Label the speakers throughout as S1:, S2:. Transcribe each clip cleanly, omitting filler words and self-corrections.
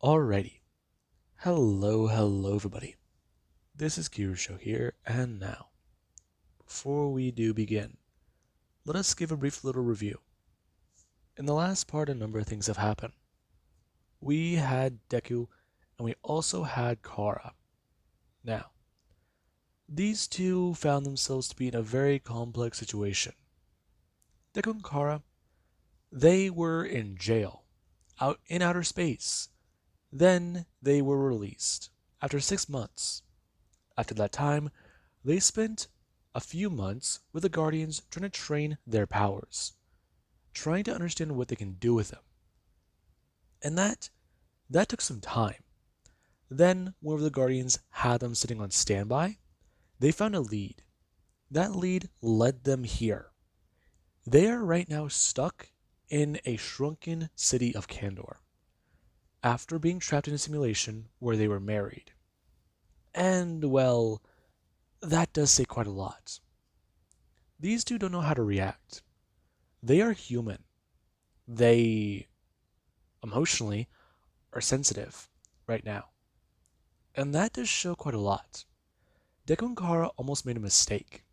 S1: Alrighty. Hello everybody. This is Kirusho here, and now, before we do begin, let us give a brief little review. In the last part, a number of things have happened. We had Deku, and we also had Kara. Now, these two found themselves to be in a very complex situation. Deku and Kara, they were in jail, out in outer space. Then they were released, after 6 months. After that time, they spent a few months with the Guardians trying to train their powers, trying to understand what they can do with them. And that took some time. Then, whenever the Guardians had them sitting on standby, they found a lead. That lead led them here. They are right now stuck in a shrunken city of Kandor, after being trapped in a simulation where they were married. And, well, that does say quite a lot. These two don't know how to react. They are human. They, emotionally, are sensitive right now. And that does show quite a lot. Deku and Kara almost made a mistake.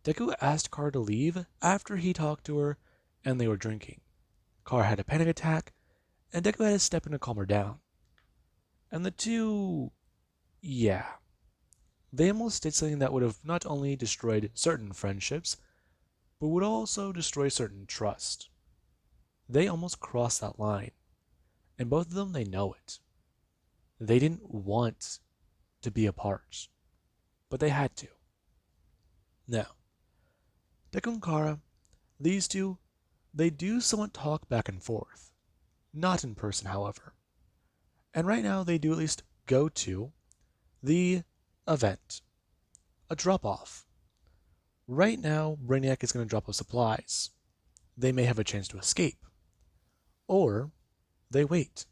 S1: Deku asked Kara to leave after he talked to her and they were drinking. Kara had a panic attack, and Deku had to step in to calm her down. And the two, yeah. They almost did something that would have not only destroyed certain friendships, but would also destroy certain trust. They almost crossed that line, and both of them, they know it. They didn't want to be apart, but they had to. Now, Deku and Kara, these two, they do somewhat talk back and forth. Not in person, however. And right now, they do at least go to the event. A drop-off. Right now, Brainiac is going to drop off supplies. They may have a chance to escape. Or, they wait.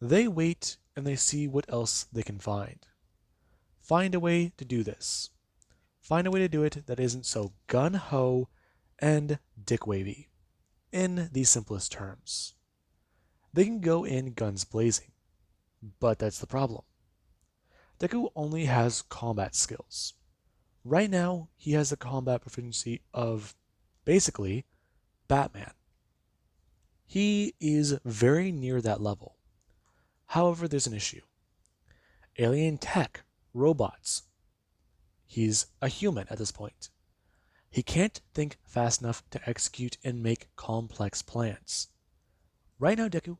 S1: They wait and they see what else they can find. Find a way to do this. Find a way to do it that isn't so gun-ho and dick-wavy, in the simplest terms. They can go in guns blazing, but that's the problem. Deku only has combat skills. Right now, he has the combat proficiency of, basically, Batman. He is very near that level. However, there's an issue. Alien tech, robots. He's a human at this point. He can't think fast enough to execute and make complex plans. Right now, Deku,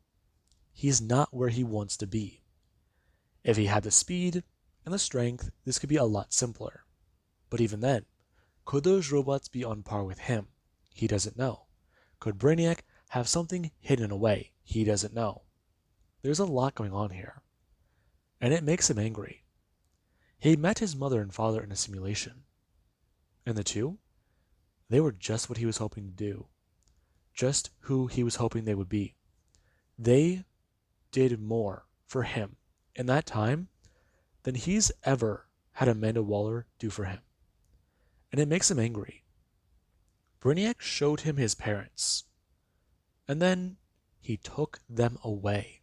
S1: he's not where he wants to be. If he had the speed and the strength, this could be a lot simpler. But even then, could those robots be on par with him? He doesn't know. Could Brainiac have something hidden away? He doesn't know. There's a lot going on here. And it makes him angry. He met his mother and father in a simulation. And the two, they were just what he was hoping to do. Just who he was hoping they would be. They did more for him in that time than he's ever had Amanda Waller do for him. And it makes him angry. Brainiac showed him his parents. And then he took them away.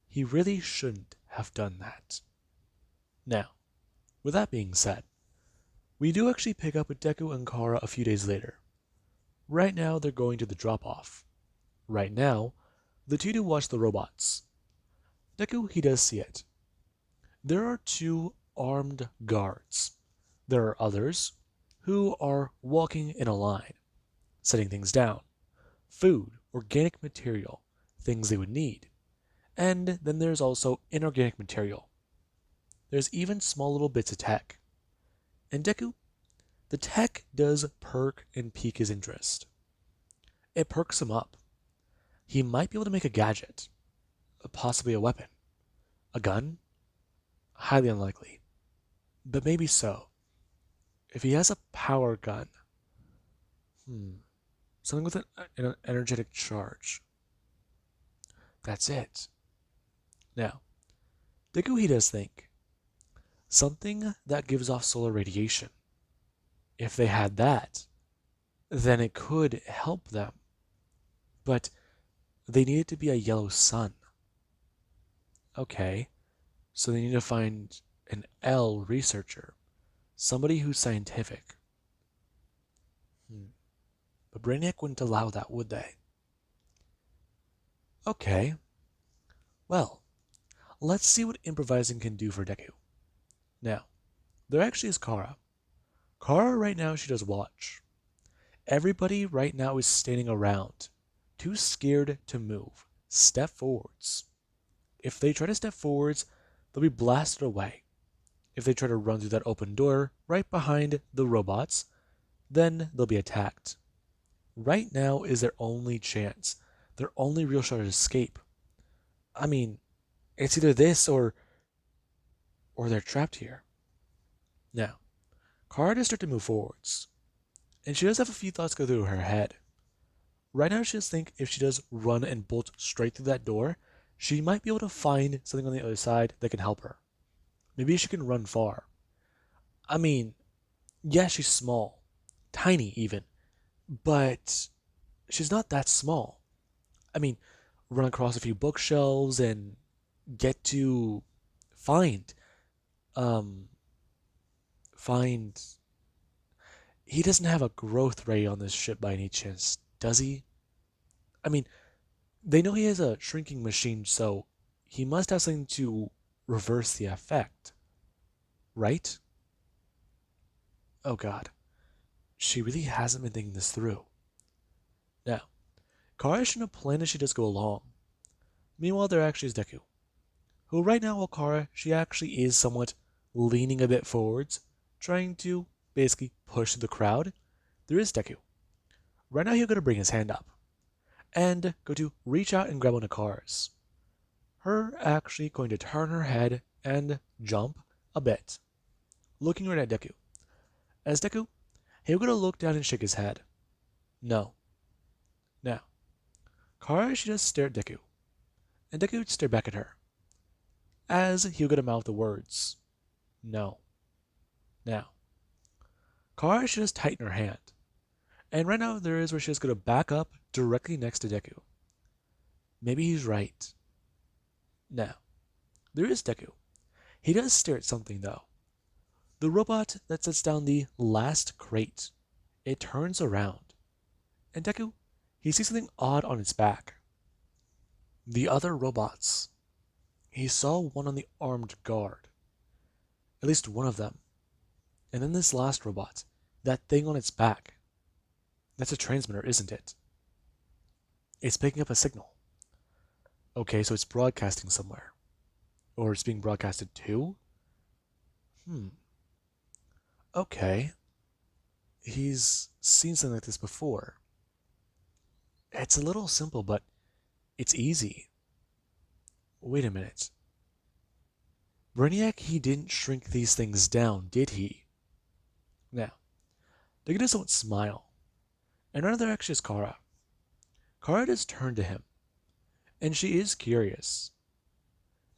S1: He really shouldn't have done that. Now, with that being said, we do actually pick up with Deku and Kara a few days later. Right now, they're going to the drop-off. Right now, the two do watch the robots. Deku, he does see it. There are two armed guards. There are others who are walking in a line, setting things down. Food, organic material, things they would need. And then there's also inorganic material. There's even small little bits of tech. And Deku, the tech does perk and pique his interest. It perks him up. He might be able to make a gadget, possibly a weapon. A gun? Highly unlikely. But maybe so. If he has a power gun, something with an energetic charge. That's it. Now, Deku, he does think. Something that gives off solar radiation. If they had that, then it could help them. But they need it to be a yellow sun. Okay, so they need to find an L researcher, somebody who's scientific. But Brainiac wouldn't allow that, would they? Okay, well, let's see what improvising can do for Deku. Now, there actually is Kara. Kara right now, she does watch. Everybody right now is standing around, too scared to move. Step forwards. If they try to step forwards, they'll be blasted away. If they try to run through that open door right behind the robots, then they'll be attacked. Right now is their only chance, their only real shot at escape. I mean, it's either this or they're trapped here. Now, Kara does start to move forwards, and she does have a few thoughts go through her head. Right now, she does think if she does run and bolt straight through that door, she might be able to find something on the other side that can help her. Maybe she can run far. I mean, yeah, she's small, tiny even, but she's not that small. I mean, run across a few bookshelves and get to find, um, find. He doesn't have a growth ray on this ship by any chance, does he? I mean, they know he has a shrinking machine, so he must have something to reverse the effect, right? Oh god, she really hasn't been thinking this through. Now, Kara shouldn't have planned as she does go along. Meanwhile, there actually is Deku, who right now, while Kara, she actually is somewhat leaning a bit forwards, trying to basically push the crowd. There is Deku. Right now, he's going to bring his hand up and go to reach out and grab one of Kara's. Her actually going to turn her head and jump a bit, looking right at Deku. As Deku, he's going to look down and shake his head. No. Now, Kara, she does stare at Deku, and Deku would stare back at her, as he'll get to mouth the words, no. Now, Kara should just tighten her hand, and right now there is where she's going to back up directly next to Deku. Maybe he's right. Now, there is Deku. He does stare at something though. The robot that sets down the last crate. It turns around, and Deku, he sees something odd on its back. The other robots. He saw one on the armed guard. At least one of them. And then this last robot, that thing on its back. That's a transmitter, isn't it? It's picking up a signal. Okay, so it's broadcasting somewhere. Or it's being broadcasted to? Okay. He's seen something like this before. It's a little simple, but it's easy. Wait a minute. Brainiac, he didn't shrink these things down, did he? Now, Deku doesn't smile. And right there actually is Kara. Kara does turn to him, and she is curious.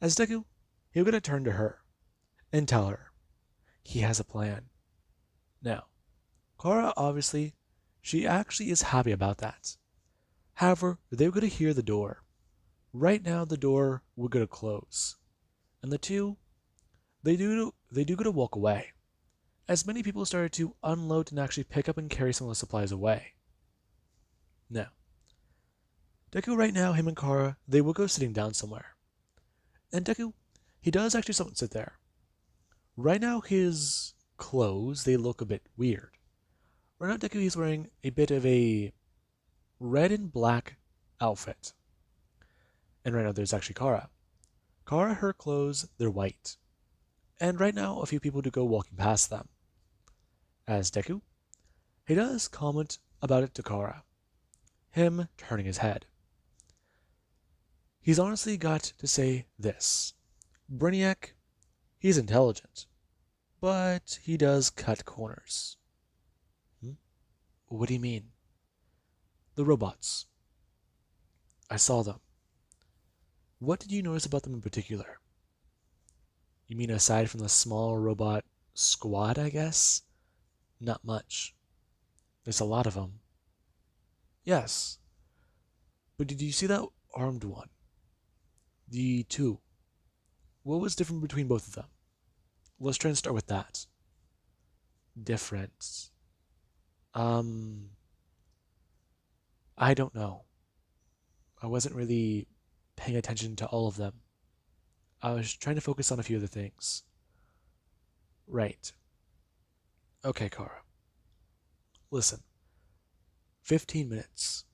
S1: As Deku, he'll get a turn to her and tell her he has a plan. Now, Kara obviously, she actually is happy about that. However, they're going to hear the door. Right now, the door will go to close, and the two, they do go to walk away, as many people started to unload and actually pick up and carry some of the supplies away. Now, Deku right now, him and Kara, they will go sitting down somewhere. And Deku, he does actually something sit there. Right now, his clothes, they look a bit weird. Right now, Deku, he's wearing a bit of a red and black outfit. And right now, there's actually Kara. Kara, her clothes, they're white. And right now, a few people do go walking past them. As Deku, he does comment about it to Kara. Him turning his head. He's honestly got to say this. Brainiac, he's intelligent, but he does cut corners. What do you mean? The robots. I saw them. What did you notice about them in particular? You mean aside from the small robot squad, I guess? Not much. There's a lot of them. Yes. But did you see that armed one? The two. What was different between both of them? Let's try and start with that. Different. Um, I don't know. I wasn't really paying attention to all of them. I was trying to focus on a few other things. Right. Okay, Kara. Listen. 15 minutes.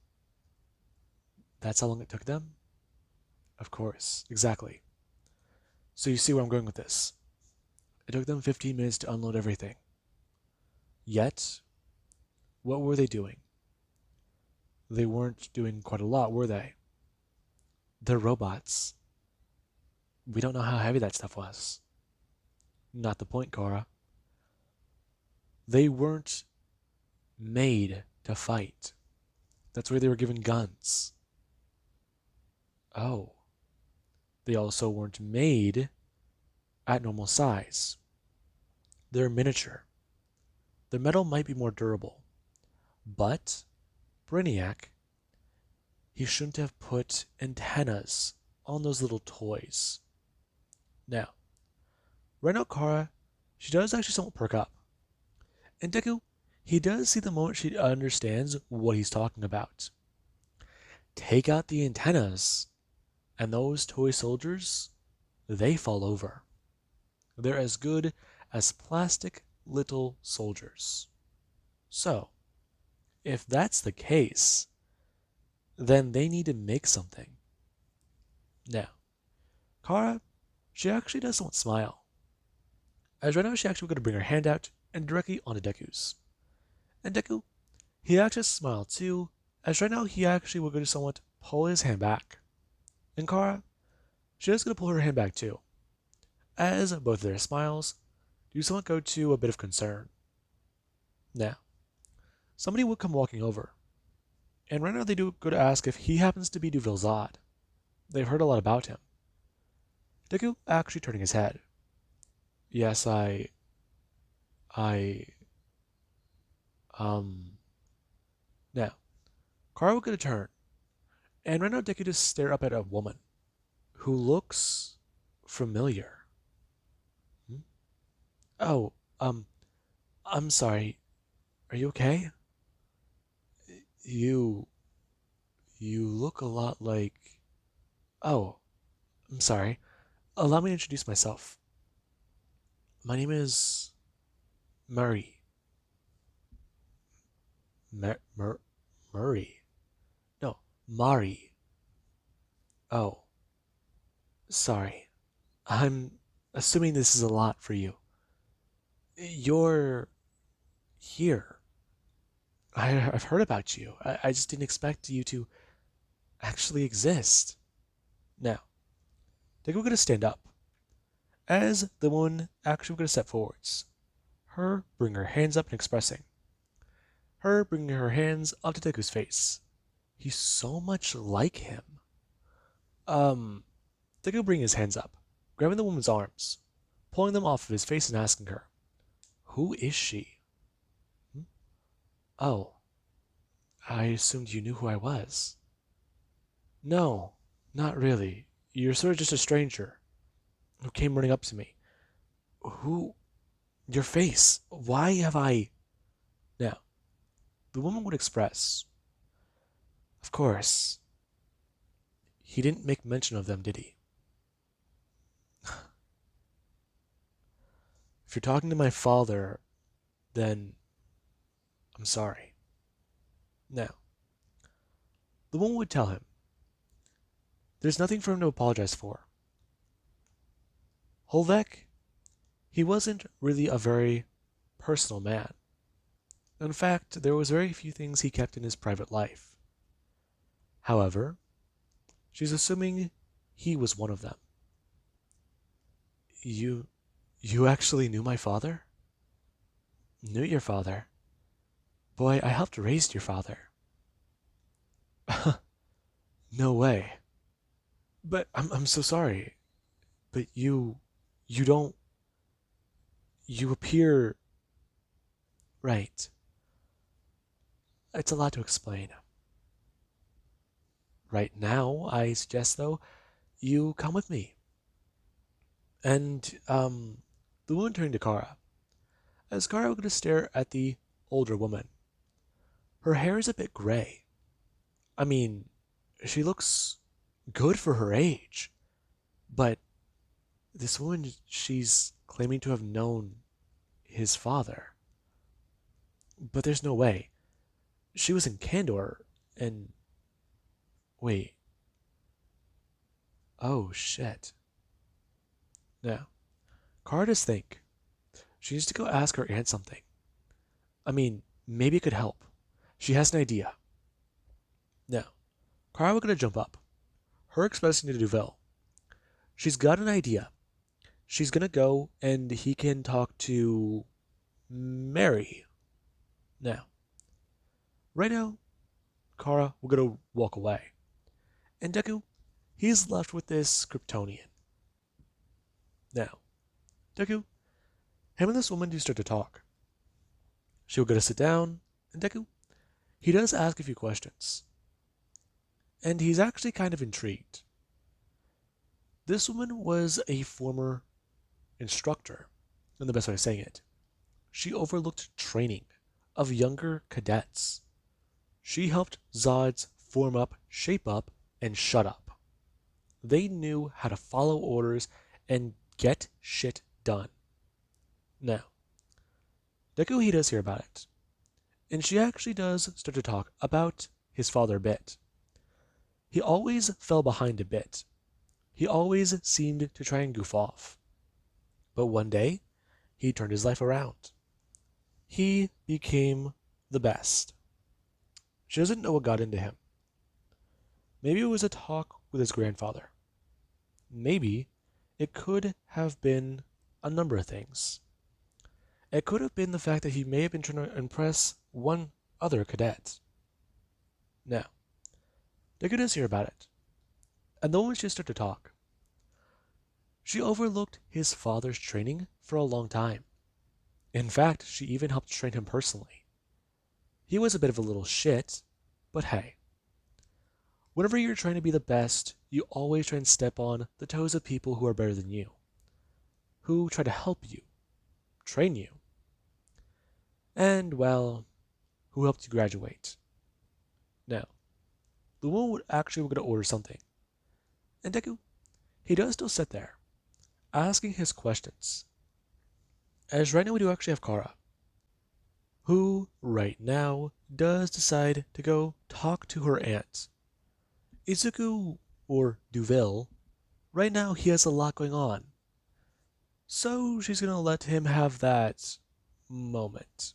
S1: That's how long it took them? Of course. Exactly. So you see where I'm going with this. It took them 15 minutes to unload everything. Yet, what were they doing? They weren't doing quite a lot, were they? They're robots. We don't know how heavy that stuff was. Not the point, Kara. They weren't made to fight. That's why they were given guns. Oh. They also weren't made at normal size. They're miniature. Their metal might be more durable. But Brainiac, he shouldn't have put antennas on those little toys. Now, right now Kara, she does actually somewhat perk up. And Deku, he does see the moment she understands what he's talking about. Take out the antennas, and those toy soldiers, they fall over. They're as good as plastic little soldiers. So, if that's the case, then they need to make something. Now, Kara, she actually does somewhat smile. As right now she actually going to bring her hand out and directly onto Deku's. And Deku, he actually smiled too, as right now he actually will go to somewhat pull his hand back. And Kara, she is going to pull her hand back too, as both of their smiles do somewhat go to a bit of concern. Now, somebody would come walking over, and right now they do go to ask if he happens to be Duville's Zod. They've heard a lot about him. Deku actually turning his head. Yes, I, Now, Kara will get a turn, and right now Deku just stare up at a woman who looks familiar. Hmm? Oh, I'm sorry. Are you okay? You, you look a lot like... Oh, I'm sorry. Allow me to introduce myself. My name is Murray. Murray? No, Mari. Oh, sorry. I'm assuming this is a lot for you. You're here. I've heard about you. I just didn't expect you to actually exist. Now, Deku gonna stand up. As the woman actually gonna step forwards. Her bring her hands up and expressing. Her bringing her hands up to Deku's face. He's so much like him. Deku bringing his hands up, grabbing the woman's arms, pulling them off of his face and asking her, "Who is she?" Hmm? Oh, I assumed you knew who I was. No, not really. You're sort of just a stranger who came running up to me. Who? Your face. Why have I... Now, the woman would express, of course, he didn't make mention of them, did he? If you're talking to my father, then I'm sorry. Now, the woman would tell him, there's nothing for him to apologize for. Holvek, he wasn't really a very personal man. In fact, there was very few things he kept in his private life. However, she's assuming he was one of them. You actually knew my father? Knew your father? Boy, I helped raise your father. No way. But I'm so sorry. But you don't, you appear right. It's a lot to explain. Right now, I suggest though, you come with me. And the woman turned to Kara. As Kara would stare at the older woman, her hair is a bit gray. I mean, she looks good for her age, but this woman, she's claiming to have known his father. But there's no way. She was in Kandor, and wait. Oh shit. Now, Kara does think she needs to go ask her aunt something. I mean, maybe it could help. She has an idea. Now, Kara was gonna jump up, her expressing to Duvel. She's got an idea. She's gonna go and he can talk to Mary. Now, right now, Kara, we're gonna walk away. And Deku, he's left with this Kryptonian. Now, Deku, him and this woman do start to talk. She'll get to sit down, and Deku, he does ask a few questions. And he's actually kind of intrigued. This woman was a former instructor, in the best way of saying it. She overlooked training of younger cadets. She helped Zods form up, shape up, and shut up. They knew how to follow orders and get shit done. Now, Deku he does hear about it, and she actually does start to talk about his father a bit. He always fell behind a bit. He always seemed to try and goof off. But one day, he turned his life around. He became the best. She doesn't know what got into him. Maybe it was a talk with his grandfather. Maybe it could have been a number of things. It could have been the fact that he may have been trying to impress one other cadet. Now, Deku does hear about it, and the moment she started to talk, she overlooked his father's training for a long time. In fact, she even helped train him personally. He was a bit of a little shit, but hey. Whenever you're trying to be the best, you always try and step on the toes of people who are better than you, who try to help you, train you, and, well, who helped you graduate. Now, the woman would actually going to order something, and Deku, he does still sit there, asking his questions. As right now we do actually have Kara, who right now does decide to go talk to her aunt. Izuku, or Duvel, right now he has a lot going on. So she's going to let him have that moment.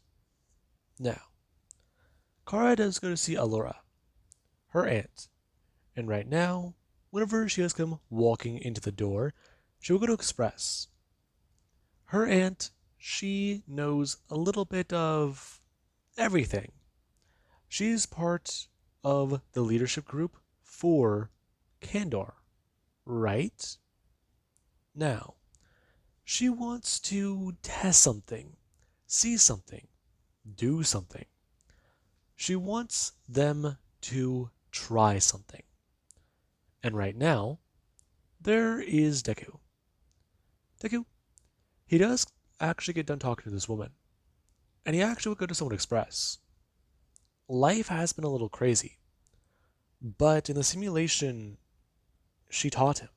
S1: Now, Kara does go to see Allura, her aunt. And right now, whenever she has come walking into the door, she will go to express. Her aunt, she knows a little bit of everything. She's part of the leadership group for Kandor, right? Now, she wants to test something, see something, do something. She wants them to try something. And right now, there is Deku. Deku, he does actually get done talking to this woman. And he actually would go to someone express. Life has been a little crazy. But in the simulation, she taught him.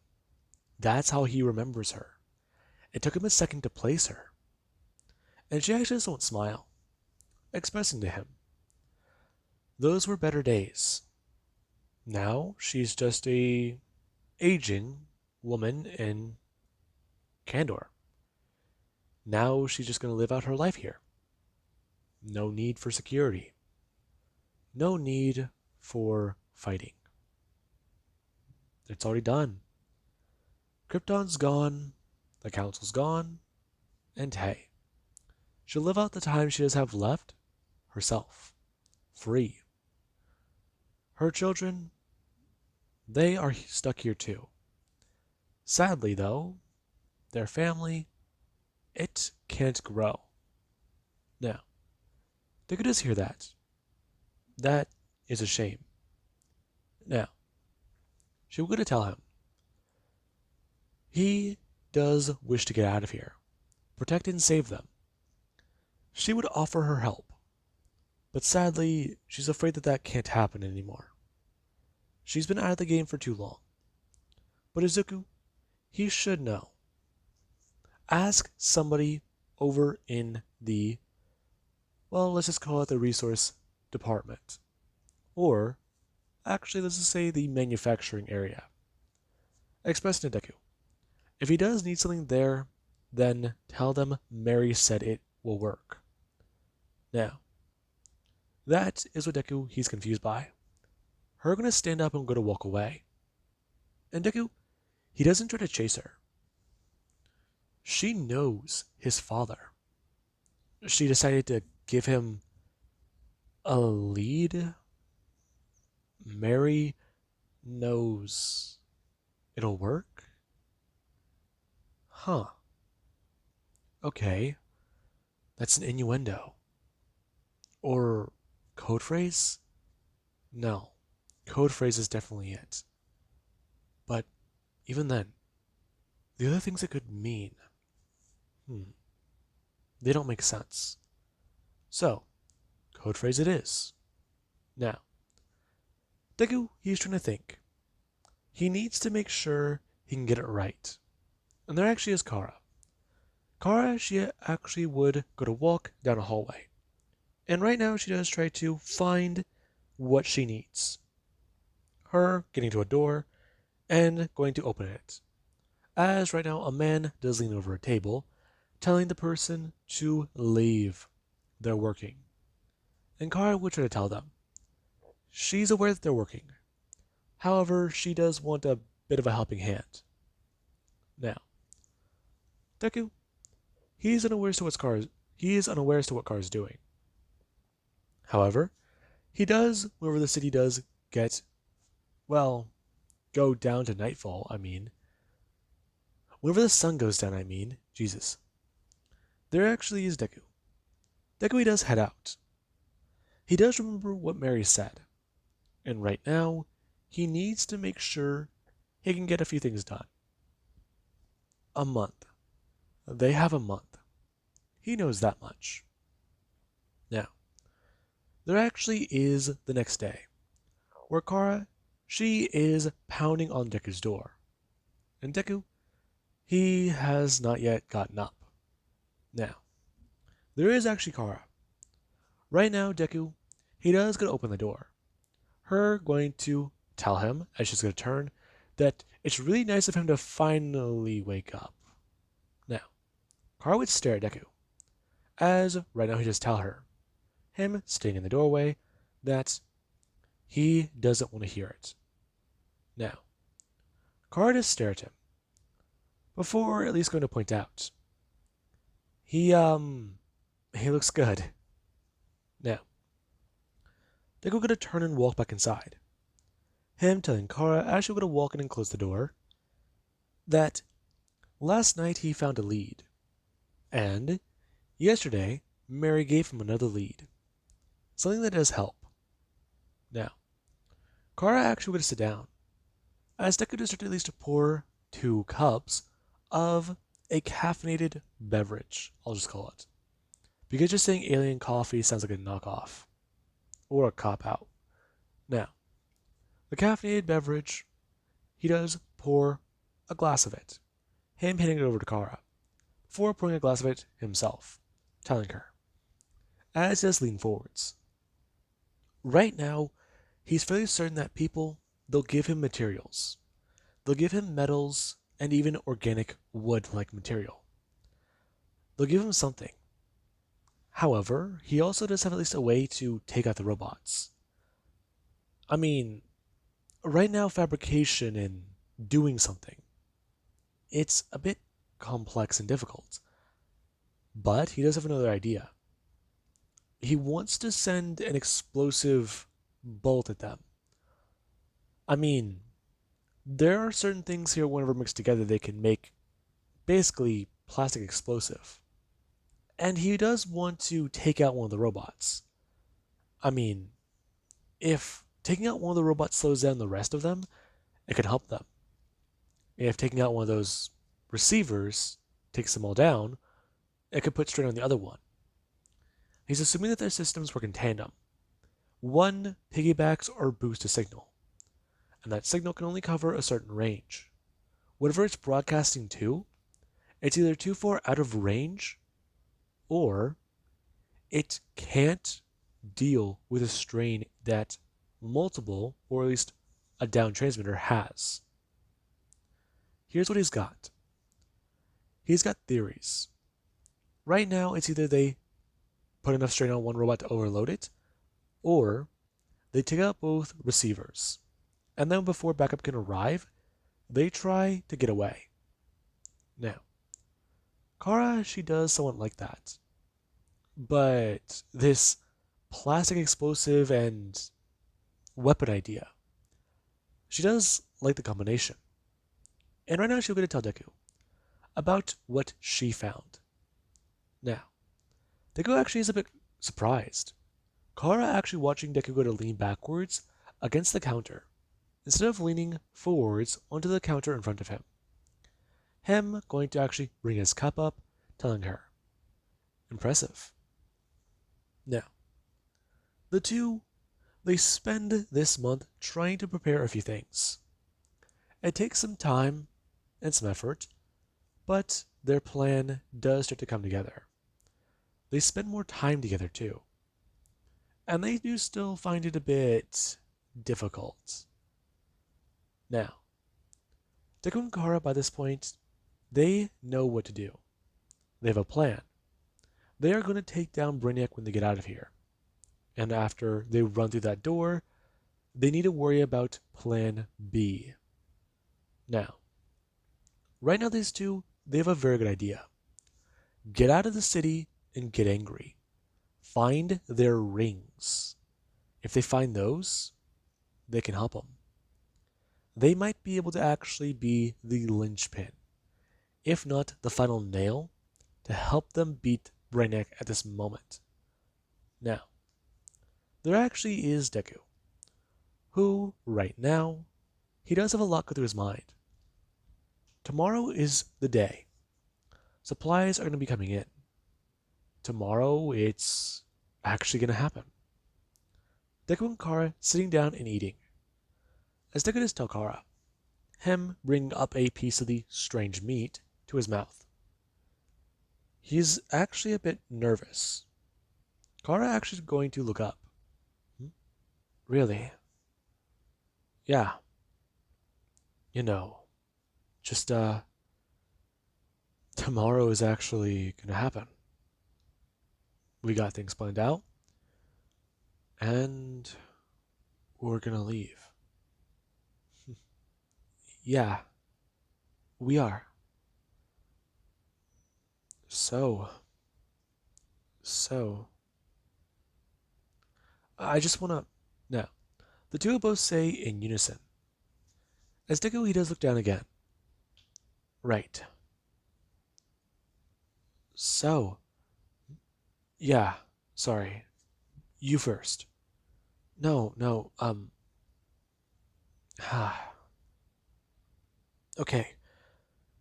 S1: That's how he remembers her. It took him a second to place her. And she actually just won't smile, expressing to him. Those were better days. Now she's just a aging woman in Kandor. Now she's just going to live out her life here. No need for security. No need for fighting. It's already done. Krypton's gone, the council's gone, and hey, she'll live out the time she does have left herself, free. Her children, they are stuck here too. Sadly though, their family, it can't grow. Now, they could just hear that. That is a shame. Now, she was going to tell him. He does wish to get out of here, protect and save them. She would offer her help, but sadly, she's afraid that that can't happen anymore. She's been out of the game for too long. But Izuku, he should know. Ask somebody over in the, well, let's just call it the resource department. Or, actually, let's just say the manufacturing area. Express to Deku. If he does need something there, then tell them Mary said it will work. Now, that is what Deku he's confused by. Her gonna stand up and gonna walk away. And Deku, he doesn't try to chase her. She knows his father. She decided to give him a lead. Mary knows it'll work? Huh. Okay. That's an innuendo. Or code phrase? No. Code phrase is definitely it. But even then, the other things it could mean, they don't make sense. So, code phrase it is. Now, Deku, he's trying to think. He needs to make sure he can get it right. And there actually is Kara. Kara, she actually would go to walk down a hallway. And right now she does try to find what she needs. Her getting to a door and going to open it. As right now a man does lean over a table, telling the person to leave. They're working. And Kara would try to tell them. She's aware that they're working. However, she does want a bit of a helping hand. Now, Deku, he is unaware as to what Kara's doing. However, he does, whenever the city does get, well, go down to nightfall, whenever the sun goes down, Jesus. There actually is Deku. Deku, he does head out. He does remember what Mary said. And right now, he needs to make sure he can get a few things done. A month. They have a month. He knows that much. Now, there actually is the next day, where Kara, she is pounding on Deku's door. And Deku, he has not yet gotten up. Now, there is actually Kara. Right now, Deku, he does gonna open the door. Her going to tell him, as she's gonna turn, that it's really nice of him to finally wake up. Now, Kara would stare at Deku, as right now he just tell her, him staying in the doorway, that he doesn't want to hear it. Now, Kara does stare at him, before at least going to point out, he looks good. Now, Deku gonna turn and walk back inside. Him telling Kara, as she's gonna walk in and close the door, that last night he found a lead, and yesterday Mary gave him another lead. Something that does help. Now, Kara actually would sit down, as Deku does start at least to pour 2 cups of a caffeinated beverage, I'll just call it. Because just saying alien coffee sounds like a knockoff. Or a cop-out. Now, the caffeinated beverage, he does pour a glass of it. Him handing it over to Kara, before pouring a glass of it himself, telling her, as he does lean forwards. Right now, he's fairly certain that people, they'll give him materials. They'll give him metals and even organic wood-like material. They'll give him something. However, he also does have at least a way to take out the robots. Right now, fabrication and doing something, it's a bit complex and difficult. But he does have another idea. He wants to send an explosive bolt at them. There are certain things here, whenever mixed together, they can make basically plastic explosive. And he does want to take out one of the robots. If taking out one of the robots slows down the rest of them, it can help them. If taking out one of those receivers, takes them all down, it could put strain on the other one. He's assuming that their systems work in tandem. One piggybacks or boosts a signal, and that signal can only cover a certain range. Whatever it's broadcasting to, it's either too far out of range, or it can't deal with a strain that multiple, or at least a down transmitter, has. Here's what he's got. He's got theories. Right now, it's either they put enough strain on one robot to overload it, or they take out both receivers, and then before backup can arrive, they try to get away. Now, Kara, she does somewhat like that. But this plastic explosive and weapon idea, she does like the combination. And right now she'll get to tell Deku about what she found. Now, Deku actually is a bit surprised. Kara actually watching Deku go to lean backwards against the counter, instead of leaning forwards onto the counter in front of him. Him going to actually bring his cup up, telling her. Impressive. Now, the two, they spend this month trying to prepare a few things. It takes some time and some effort, but their plan does start to come together. They spend more time together too. And they do still find it a bit difficult. Now, Deku and Kara by this point, they know what to do. They have a plan. They are going to take down Brainiac when they get out of here. And after they run through that door, they need to worry about plan B. Now, right now these two, they have a very good idea. Get out of the city and get angry. Find their rings. If they find those, they can help them. They might be able to actually be the linchpin, if not the final nail, to help them beat Brainiac at this moment. Now, there actually is Deku, who, right now, he does have a lot go through his mind. Tomorrow is the day. Supplies are going to be coming in. Tomorrow, it's actually going to happen. Deku and Kara sitting down and eating. As Deku does tell Kara, him bringing up a piece of the strange meat to his mouth. He's actually a bit nervous. Kara actually is going to look up. Really? Yeah. You know, just, tomorrow is actually gonna happen. We got things planned out, and we're gonna leave. Yeah, we are. So, I just wanna. Now, the two both say in unison. As Deku, he does look down again. Right. So, yeah, sorry. You first. No, okay.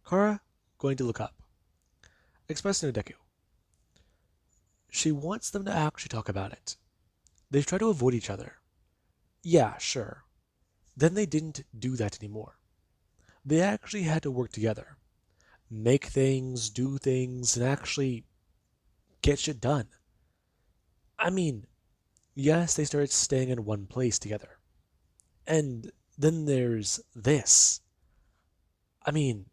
S1: Kara going to look up, expressing to Deku. She wants them to actually talk about it. They've tried to avoid each other. Yeah, sure. Then they didn't do that anymore. They actually had to work together. Make things, do things, and actually get shit done. I mean, yes, they started staying in one place together. And then there's this. I mean,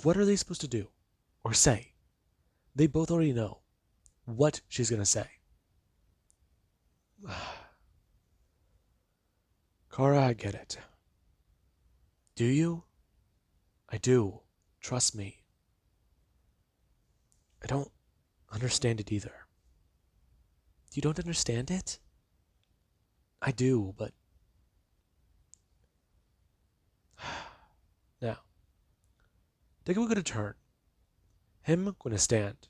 S1: what are they supposed to do? Or say? They both already know what she's gonna say. Kara, I get it. Do you? I do. Trust me. I don't understand it either. You don't understand it? I do, but... Now, Deku gonna turn. Him gonna stand,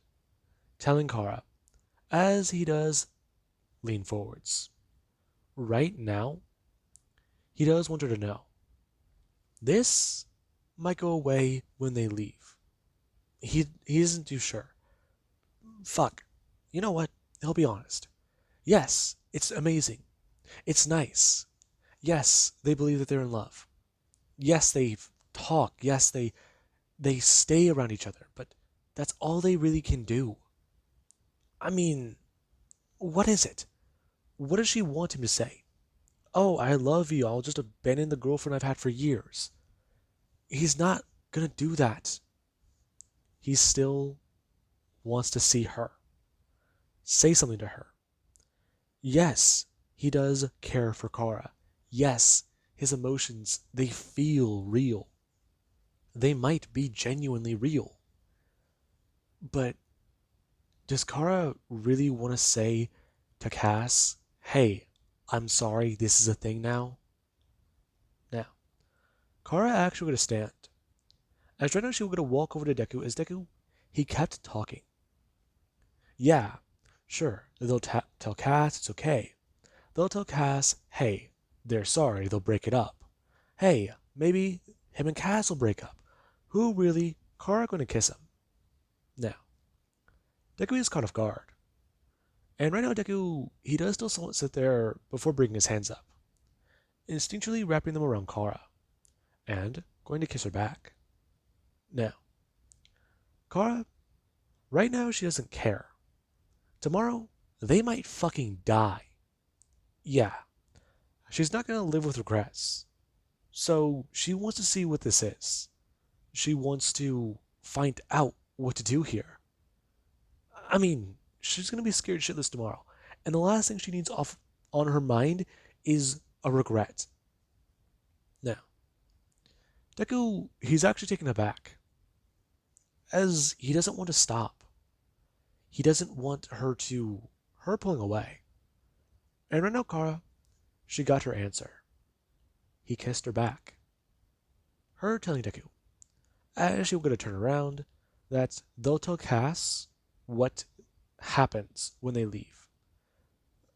S1: telling Kara, as he does lean forwards. Right now, he does want her to know. This might go away when they leave. He isn't too sure. Fuck. You know what? He'll be honest. Yes, it's amazing. It's nice. Yes, they believe that they're in love. Yes, they talk. Yes, they stay around each other, but that's all they really can do. I mean, what is it? What does she want him to say? Oh, I love you. I'll just abandon the girlfriend I've had for years. He's not gonna do that. He still wants to see her. Say something to her. Yes, he does care for Kara. Yes, his emotions, they feel real. They might be genuinely real. But does Kara really want to say to Cass, hey, I'm sorry, this is a thing now? Now, Kara actually going to stand. As right now she was going to walk over to Deku, as Deku, he kept talking. Yeah, sure, they'll tell Cass it's okay. They'll tell Cass, hey, they're sorry, they'll break it up. Hey, maybe him and Cass will break up. Who really? Kara going to kiss him. Now, Deku is caught off guard. And right now Deku, he does still somewhat sit there before bringing his hands up, instinctually wrapping them around Kara, and going to kiss her back. Now, Kara, right now she doesn't care. Tomorrow, they might fucking die. Yeah, she's not gonna live with regrets. So she wants to see what this is. She wants to find out what to do here. I mean, she's gonna be scared shitless tomorrow. And the last thing she needs off on her mind is a regret. Now, Deku, he's actually taken aback, as he doesn't want to stop. He doesn't want her pulling away. And right now, Kara, she got her answer. He kissed her back. Her telling Deku, as she was going to turn around, that they'll tell Cass what happens when they leave.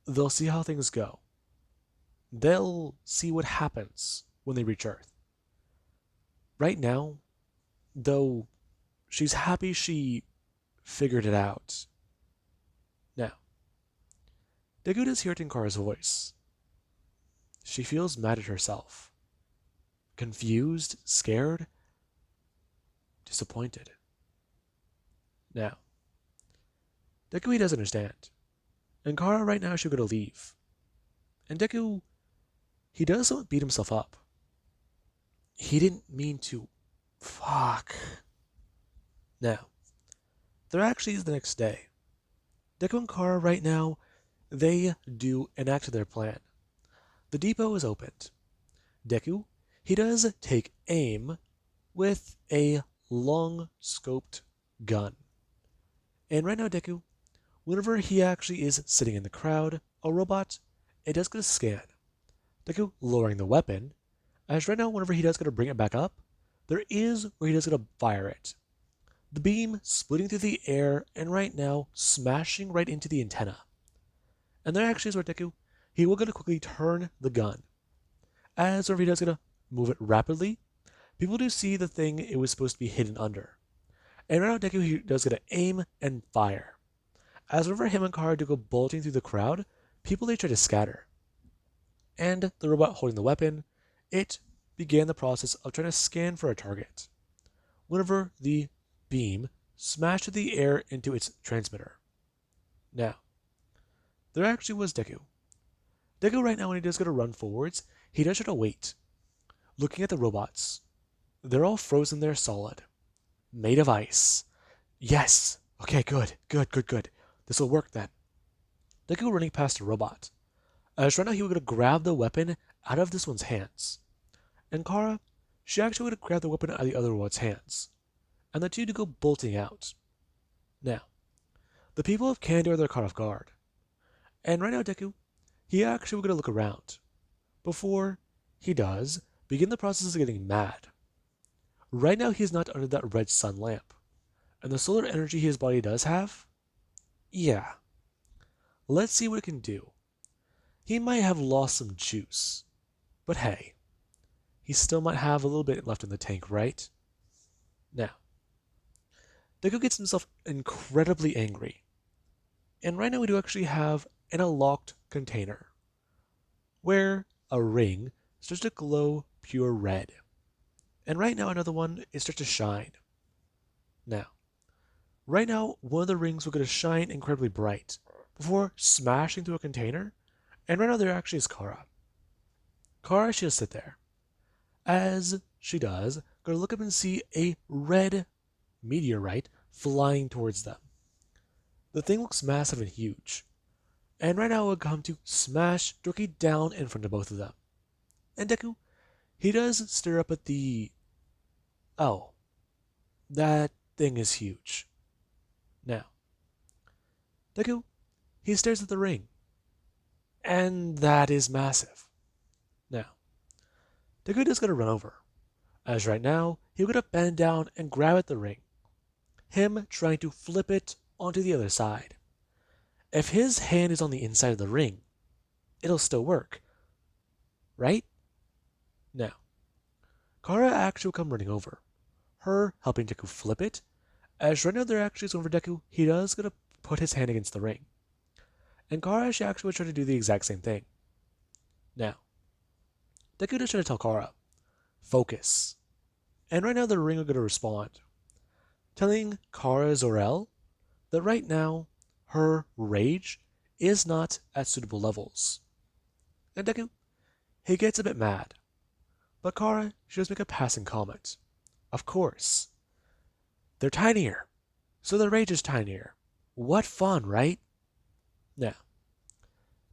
S1: They'll see how things go. They'll see what happens when they reach Earth. Right now, though, she's happy she figured it out. Now, Deku does hear Kara's voice. She feels mad at herself. Confused, scared, disappointed. Now, Deku he does understand. And Kara right now she's gonna leave. And Deku, he does somewhat beat himself up. He didn't mean to. Fuck. Now, there actually is the next day. Deku and Kara right now, they do enact their plan. The depot is opened. Deku, he does take aim with a long-scoped gun. And right now, Deku, whenever he actually is sitting in the crowd, a robot, it does get a scan. Deku lowering the weapon, as right now, whenever he does get to bring it back up, there is where he does get to fire it. The beam splitting through the air, and right now, smashing right into the antenna. And there actually is where Deku, he will get to quickly turn the gun. As whenever he does get to move it rapidly, people do see the thing it was supposed to be hidden under. And right now, Deku he does get to aim and fire. As whenever him and Kara do go bolting through the crowd, people they try to scatter. And the robot holding the weapon, it began the process of trying to scan for a target. Whenever the beam smashed through the air into its transmitter. Now, there actually was Deku. Deku right now when he does go to run forwards, he does try to wait. Looking at the robots. They're all frozen there solid. Made of ice. Yes! Okay, good. This will work then. Deku running past the robot. As right now he was going to grab the weapon out of this one's hands. And Kara, she actually would have grabbed the weapon out of the other one's hands. And the two to go bolting out. Now, the people of Kandor they're caught off guard. And right now Deku, he actually was going to look around. Before he does begin the process of getting mad. Right now he's not under that red sun lamp. And the solar energy his body does have? Yeah. Let's see what it can do. He might have lost some juice. But hey, he still might have a little bit left in the tank, right? Now, Deku gets himself incredibly angry. And right now we do actually have an unlocked container where a ring starts to glow pure red. And right now another one is starts to shine. Now, right now one of the rings will get to shine incredibly bright before smashing through a container. And right now there actually is Kara. Kara, she'll sit there. As she does, go to look up and see a red meteorite flying towards them. The thing looks massive and huge. And right now it will come to smash directly down in front of both of them. And Deku, he does stare up at the... Oh, that thing is huge. Now, Deku, he stares at the ring. And that is massive. Now, Deku is going to run over, as right now, he's going to bend down and grab at the ring. Him trying to flip it onto the other side. If his hand is on the inside of the ring, it'll still work. Right? Now, Kara actually will come running over. Her helping Deku flip it. As right now they're actually over Deku, he does going to put his hand against the ring. And Kara actually will try to do the exact same thing. Now, Deku is trying to tell Kara, focus. And right now the ring are going to respond, telling Kara Zor-El that right now her rage is not at suitable levels. And Deku, he gets a bit mad. But Kara, she does make a passing comment. Of course. They're tinier, so their rage is tinier. What fun, right? Now,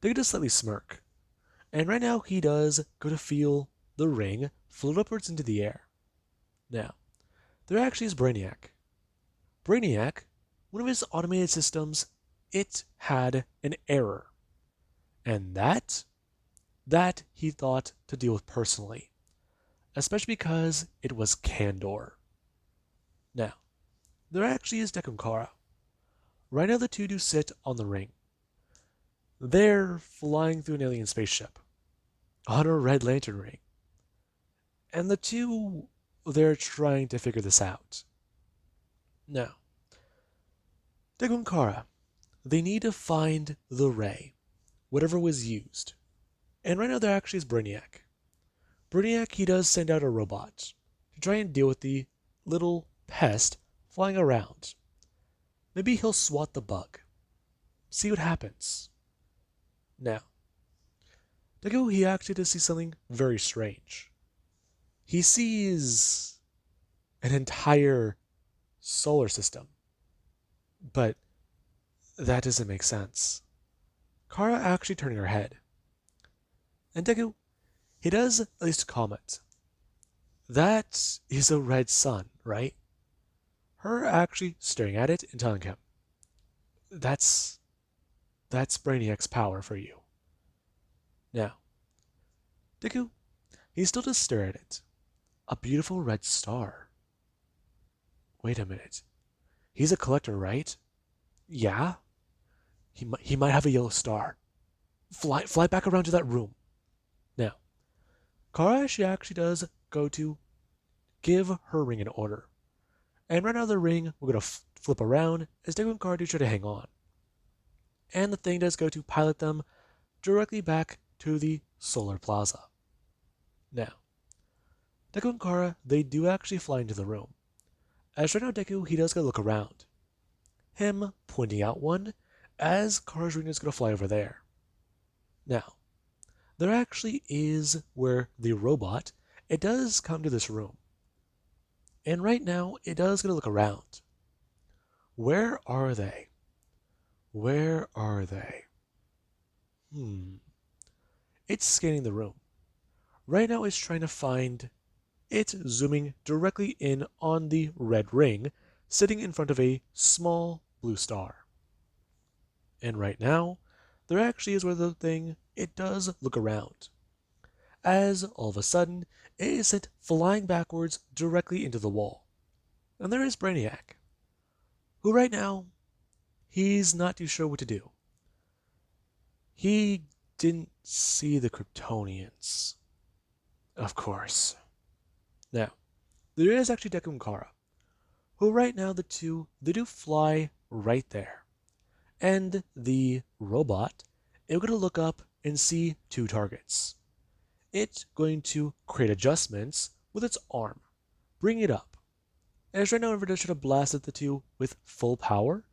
S1: Deku does slightly smirk. And right now he does go to feel the ring float upwards into the air. Now, there actually is Brainiac. Brainiac, one of his automated systems, it had an error. And that he thought to deal with personally. Especially because it was Candor. Now, there actually is Deku and Kara. Right now the two do sit on the ring. They're flying through an alien spaceship on a red lantern ring. And the two, they're trying to figure this out. Now, Deku and Kara, they need to find the ray, whatever was used. And right now there actually is Brainiac. Brainiac, he does send out a robot to try and deal with the little pest flying around. Maybe he'll swat the bug. See what happens. Now, Deku, he actually does see something very strange. He sees an entire solar system. But that doesn't make sense. Kara actually turning her head. And Deku, he does at least comment. That is a red sun, right? Her actually staring at it and telling him, that's Brainiac's power for you. Now, Deku, he still does stare at it. A beautiful red star. Wait a minute. He's a collector, right? Yeah? He might have a yellow star. Fly back around to that room. Now, Kara, she actually does go to give her ring an order. And right out of the ring, we're going to flip around as Deku and Kara do try to hang on. And the thing does go to pilot them directly back to the Solar Plaza. Now, Deku and Kara, they do actually fly into the room. As right now Deku, he does go look around. Him pointing out one as Kara's ring is going to fly over there. Now, there actually is where the robot, it does come to this room. And right now, it does going to look around. Where are they? Where are they? It's scanning the room. Right now, it's trying to find... It's zooming directly in on the red ring, sitting in front of a small blue star. And right now, there actually is where the thing, it does look around. As all of a sudden, it is sent flying backwards directly into the wall. And there is Brainiac, who right now, he's not too sure what to do. He didn't see the Kryptonians. Of course. Now, there is actually Deku and Kara, who right now they do fly right there. And the robot is going to look up and see two targets. It's going to create adjustments with its arm, bring it up. And it's right now over there trying to blast at the two with full power,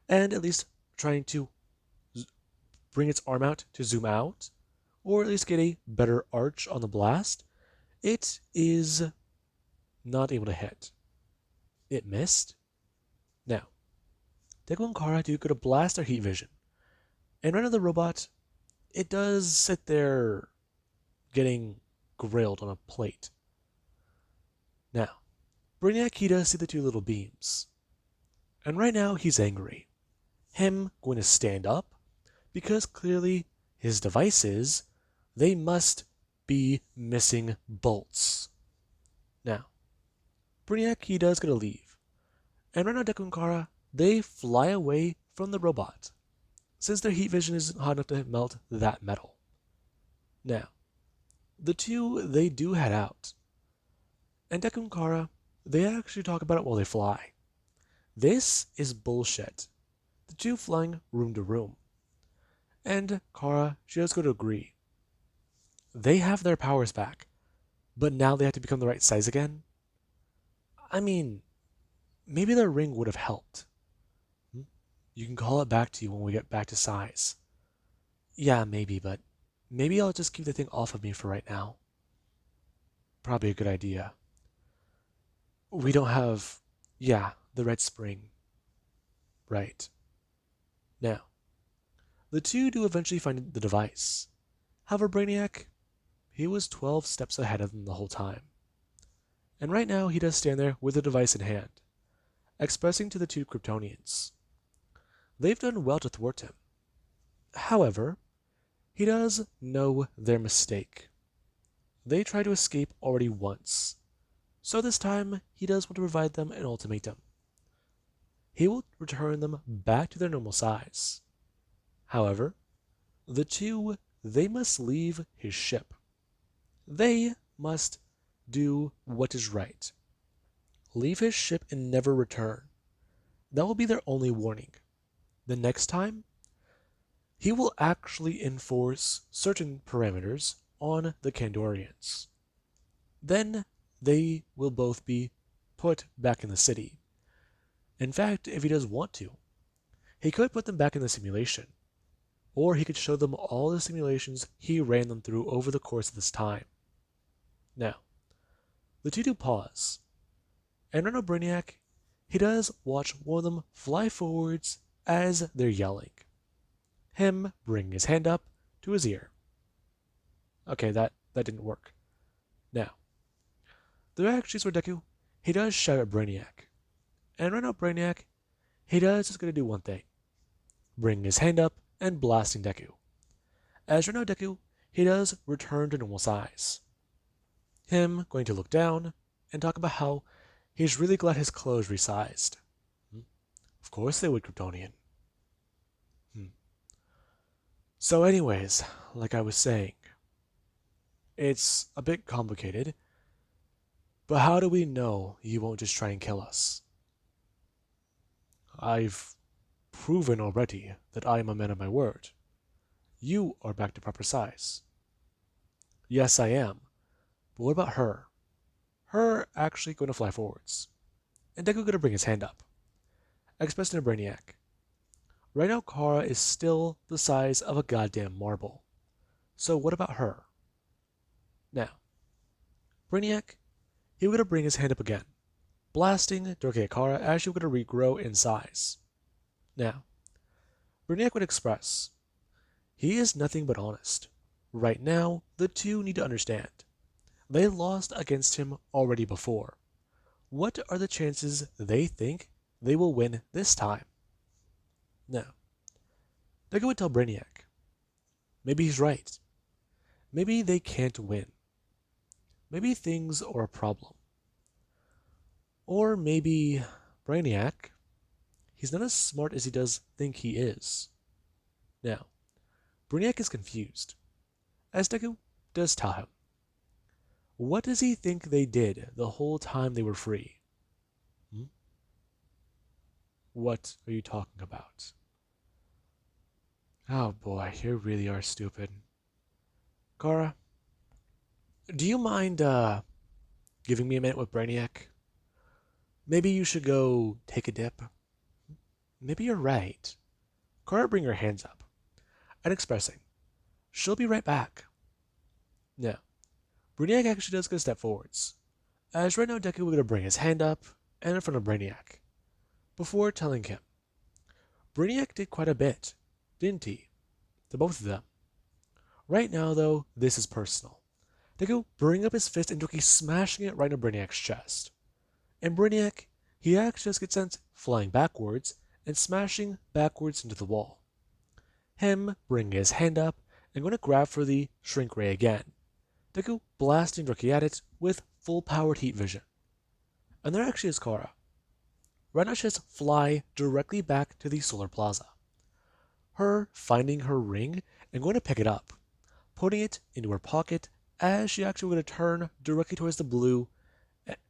S1: and at least trying to bring its arm out to zoom out, or at least get a better arch on the blast. It is not able to hit. It missed. Now, Deku and Kara do go to blast their heat vision. And right now the robot, it does sit there getting grilled on a plate. Now, Brainiac, he does see the two little beams. And right now he's angry. Him going to stand up, because clearly his devices, they must be missing bolts. Now, Brainiac, he does get to leave. And right now Deku and Kara, they fly away from the robot, since their heat vision isn't hot enough to melt that metal. Now, the two, they do head out. And Deku and Kara, they actually talk about it while they fly. This is bullshit. The two flying room to room. And Kara, she does go to agree. They have their powers back, but now they have to become the right size again? I mean, maybe their ring would have helped. You can call it back to you when we get back to size. Yeah, maybe, but maybe I'll just keep the thing off of me for right now. Probably a good idea. We don't have, the red spring. Right. Now, the two do eventually find the device. However, Brainiac, he was 12 steps ahead of them the whole time. And right now he does stand there with the device in hand, expressing to the two Kryptonians. They've done well to thwart him. However, he does know their mistake. They tried to escape already once, so this time he does want to provide them an ultimatum. He will return them back to their normal size. However, the two, they must leave his ship. They must do what is right. Leave his ship and never return. That will be their only warning. The next time, he will actually enforce certain parameters on the Kandorians. Then they will both be put back in the city. In fact, if he does want to, he could put them back in the simulation, or he could show them all the simulations he ran them through over the course of this time. Now, the two do pause, and Reno Brainiac, he does watch one of them fly forwards as they're yelling. Him bringing his hand up to his ear. Okay, that didn't work. Now, the reactions for Deku, he does shout at Brainiac. And right now Brainiac, he does just gonna do one thing. Bringing his hand up and blasting Deku. As right now Deku, he does return to normal size. Him going to look down and talk about how he's really glad his clothes resized. Of course they would, Kryptonian. So anyways, like I was saying, it's a bit complicated, but how do we know you won't just try and kill us? I've proven already that I am a man of my word. You are back to proper size. Yes, I am. But what about her? Her actually going to fly forwards. And Deku going to bring his hand up, expressing to Brainiac. Right now Kara is still the size of a goddamn marble. So what about her? Now, Brainiac, he was going to bring his hand up again, blasting directly at Kara as she was going to regrow in size. Now, Brainiac would express, he is nothing but honest. Right now, the two need to understand. They lost against him already before. What are the chances they think they will win this time? Now, Deku would tell Brainiac, maybe he's right. Maybe they can't win. Maybe things are a problem. Or maybe Brainiac, he's not as smart as he does think he is. Now, Brainiac is confused, as Deku does tell him. What does he think they did the whole time they were free? Hmm? What are you talking about? Oh boy, you really are stupid. Kara, do you mind giving me a minute with Brainiac? Maybe you should go take a dip. Maybe you're right. Kara, bring her hands up and expressing, she'll be right back. Now, Brainiac actually does go a step forwards, as right now Deku will gonna bring his hand up and in front of Brainiac, before telling him, Brainiac did quite a bit, didn't he? To both of them. Right now, though, this is personal. Deku bring up his fist and directly smashing it right in Brainiac's chest. And Brainiac, he actually just gets sent flying backwards and smashing backwards into the wall. Him bringing his hand up and going to grab for the shrink ray again. Deku blasting directly at it with full-powered heat vision. And there actually is Kara. Right now she just fly directly back to the Solar Plaza. Her finding her ring and going to pick it up, putting it into her pocket as she actually going to turn directly towards the blue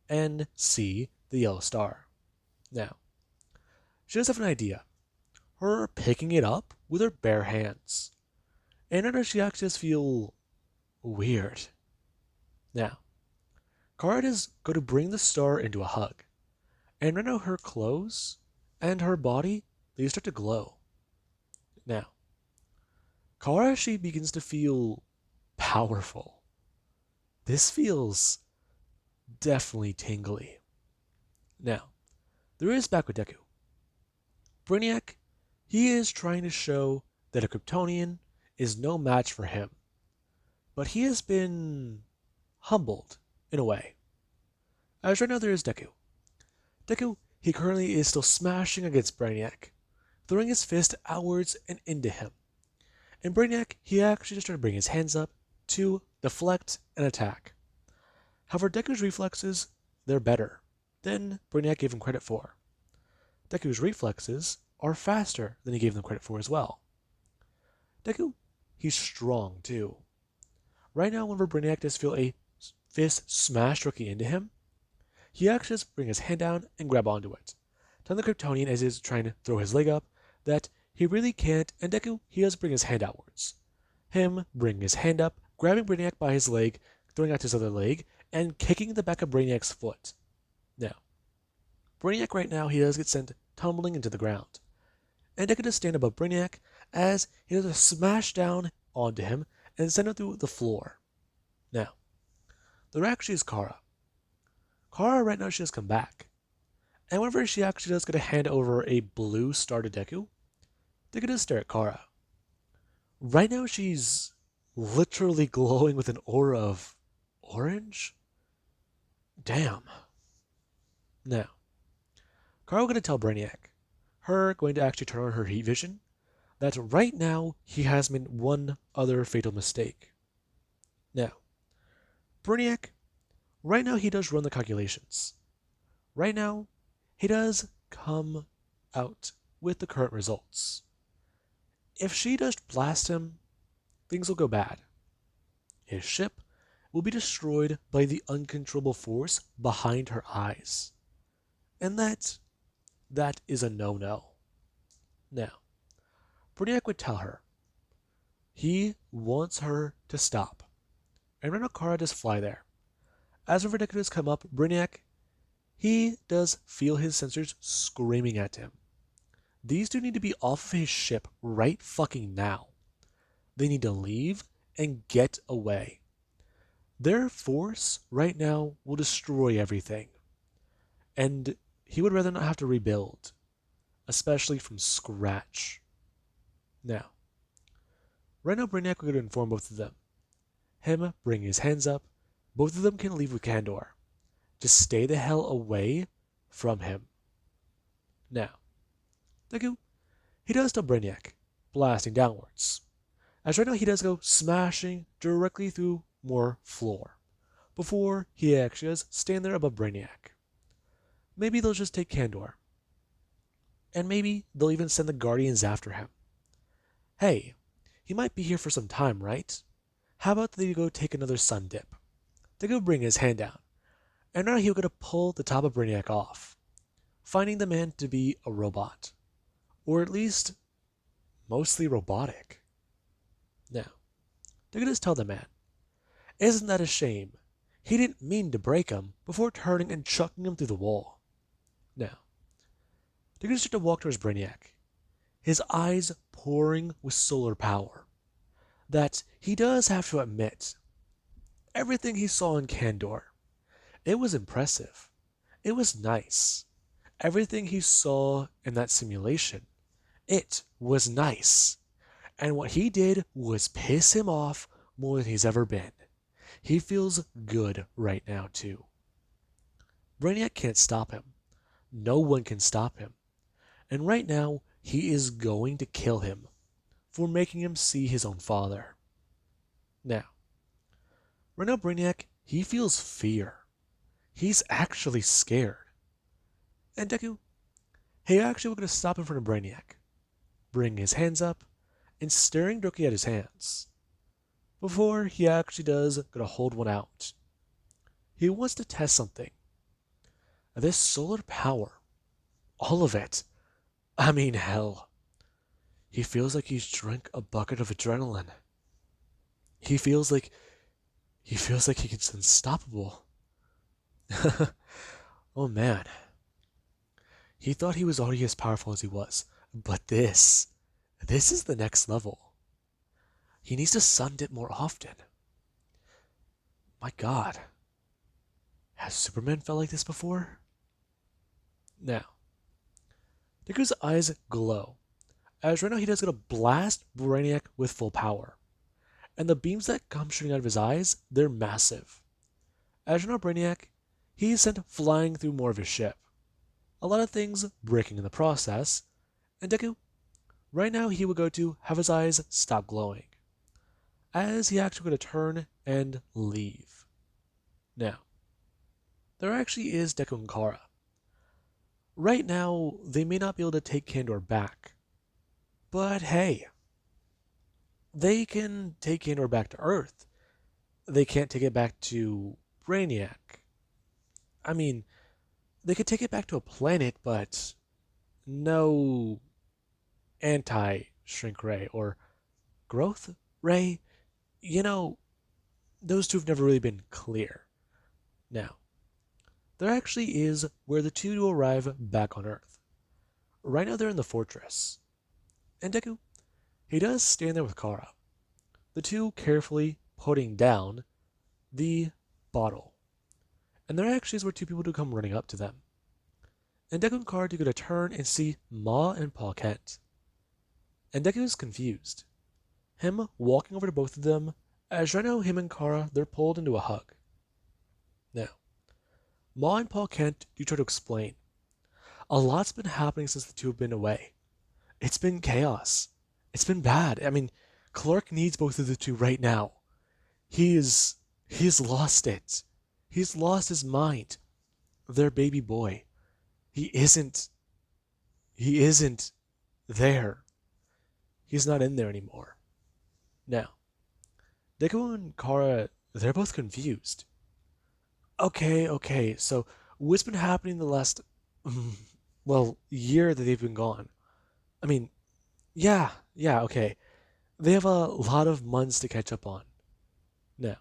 S1: and see the yellow star. Now, she does have an idea. Her picking it up with her bare hands. And I know she actually does feel weird. Now, Kara is going to bring the star into a hug. And right now her clothes and her body, they start to glow. Now, Kara, she begins to feel powerful. This feels definitely tingly. Now, there is back with Deku. Brainiac, he is trying to show that a Kryptonian is no match for him. But he has been humbled, in a way. As right now there is Deku. Deku, he currently is still smashing against Brainiac, throwing his fist outwards and into him. And Brainiac, he actually just tried to bring his hands up to deflect and attack. However, Deku's reflexes, they're better than Brainiac gave him credit for. Deku's reflexes are faster than he gave them credit for as well. Deku, he's strong too. Right now, whenever Brainiac does feel a fist smash directly into him, he actually just bring his hand down and grab onto it, telling the Kryptonian as he's trying to throw his leg up that he really can't, and Deku, he does bring his hand outwards. Him bringing his hand up, grabbing Brainiac by his leg, throwing out his other leg, and kicking the back of Brainiac's foot. Now, Brainiac right now, he does get sent tumbling into the ground. And Deku does stand above Brainiac as he does a smash down onto him and send him through the floor. Now, there actually is Kara. Kara right now, she has come back. And whenever she actually does get to hand over a blue star to Deku, Deku does stare at Kara. Right now, she's literally glowing with an aura of orange? Damn. Now, Kara going to tell Brainiac, her going to actually turn on her heat vision, that right now he has made one other fatal mistake. Now, Brainiac, right now he does run the calculations. Right now, he does come out with the current results. If she does blast him, things will go bad. His ship will be destroyed by the uncontrollable force behind her eyes. And that is a no-no. Now, Brainiac would tell her he wants her to stop. And right now Kara does fly there. As whenever Deku does come up, Brainiac, he does feel his sensors screaming at him. These two need to be off of his ship right fucking now. They need to leave and get away. Their force right now will destroy everything. And he would rather not have to rebuild, especially from scratch. Now, right now Brainiac will inform both of them. Him bringing his hands up, both of them can leave with Kandor. Just stay the hell away from him. Now, Deku, he does tell Brainiac, blasting downwards. As right now he does go smashing directly through more floor, before he actually does stand there above Brainiac. Maybe they'll just take Kandor. And maybe they'll even send the Guardians after him. Hey, he might be here for some time, right? How about they go take another sun dip? Deku bring his hand down, and now he was going to pull the top of Brainiac off, finding the man to be a robot, or at least mostly robotic. Now, Deku just tell the man, isn't that a shame? He didn't mean to break him before turning and chucking him through the wall. Now, Deku started to walk towards Brainiac, his eyes pouring with solar power. That he does have to admit, everything he saw in Kandor, it was impressive. It was nice. Everything he saw in that simulation, it was nice. And what he did was piss him off more than he's ever been. He feels good right now, too. Brainiac can't stop him. No one can stop him. And right now, he is going to kill him for making him see his own father. Now, right now, Brainiac, he feels fear. He's actually scared. And Deku, he actually was going to stop in front of Brainiac, bring his hands up, and staring directly at his hands. Before he actually does going to hold one out. He wants to test something. This solar power, all of it. I mean, hell. He feels like he's drank a bucket of adrenaline. He feels like he's unstoppable. Oh man. He thought he was already as powerful as he was, but this is the next level. He needs to sun dip more often. My God. Has Superman felt like this before? Now, Deku's eyes glow, as right now he does gonna blast Brainiac with full power. And the beams that come shooting out of his eyes, they're massive. As right now Brainiac, he's sent flying through more of his ship. A lot of things breaking in the process, and Deku, right now he would go to have his eyes stop glowing, as he actually going to turn and leave. Now, there actually is Deku and Kara. Right now, they may not be able to take Kandor back, but hey, they can take Kandor back to Earth. They can't take it back to Brainiac. I mean, they could take it back to a planet, but no anti-shrink ray or growth ray. You know, those two have never really been clear. Now, there actually is where the two arrive back on Earth. Right now they're in the fortress. And Deku, he does stand there with Kara. The two carefully putting down the bottle. And there actually is where two people do come running up to them. And Deku and Kara do get a turn and see Ma and Paul Kent. And Deku is confused. Him walking over to both of them, as right now him and Kara, they're pulled into a hug. Now, Ma and Paul Kent do try to explain. A lot's been happening since the two have been away. It's been chaos. It's been bad. I mean, Clark needs both of the two right now. He's lost it. He's lost his mind. Their baby boy. He isn't there. He's not in there anymore. Now, Deku and Kara, they're both confused. Okay, so what's been happening the last, year that they've been gone? I mean, yeah, okay. They have a lot of months to catch up on. Now,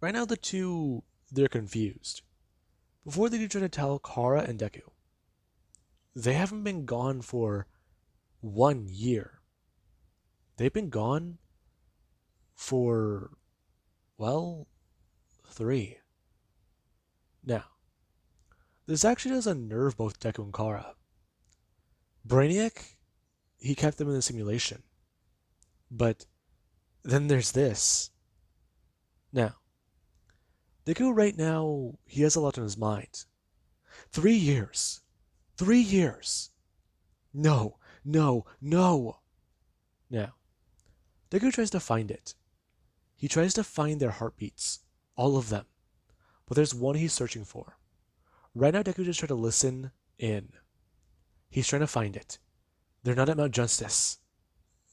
S1: right now the two, they're confused. Before they do try to tell Kara and Deku, they haven't been gone for 1 year. They've been gone for, 3. Now, this actually does unnerve both Deku and Kara. Brainiac, he kept them in the simulation. But then there's this. Now, Deku right now, he has a lot on his mind. 3 years. 3 years. No. Now, Deku tries to find it. He tries to find their heartbeats. All of them. But there's one he's searching for. Right now, Deku just trying to listen in. He's trying to find it. They're not at Mount Justice.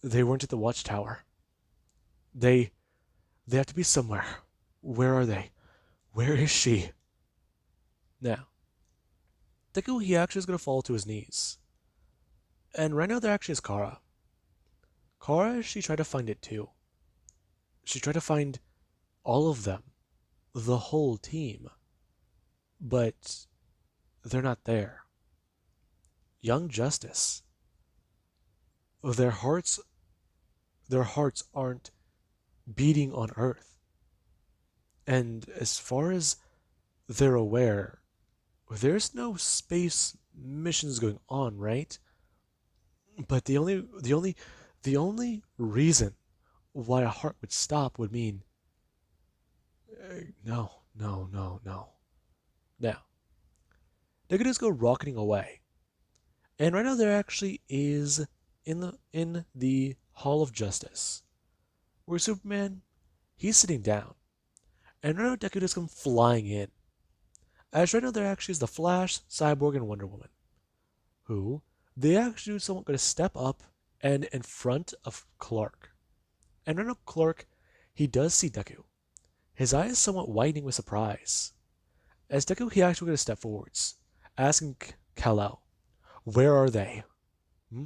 S1: They weren't at the Watchtower. They have to be somewhere. Where are they? Where is she? Now, Deku, he actually is going to fall to his knees. And right now there actually is Kara. Kara, she tried to find it too. She tried to find all of them, the whole team. But they're not there. Young Justice. Their hearts aren't beating on Earth. And as far as they're aware, there's no space missions going on, right? But the only reason why a heart would stop would mean no, no, no, no. Now, they could just go rocketing away. And right now there actually is in the Hall of Justice, where Superman, he's sitting down. And right now Deku just come flying in. As right now there actually is the Flash, Cyborg, and Wonder Woman, who they actually somewhat going to step up and in front of Clark. And right now Clark, he does see Deku. His eyes somewhat widening with surprise. As Deku, he actually going to step forwards, asking Kal-El, where are they? Hmm?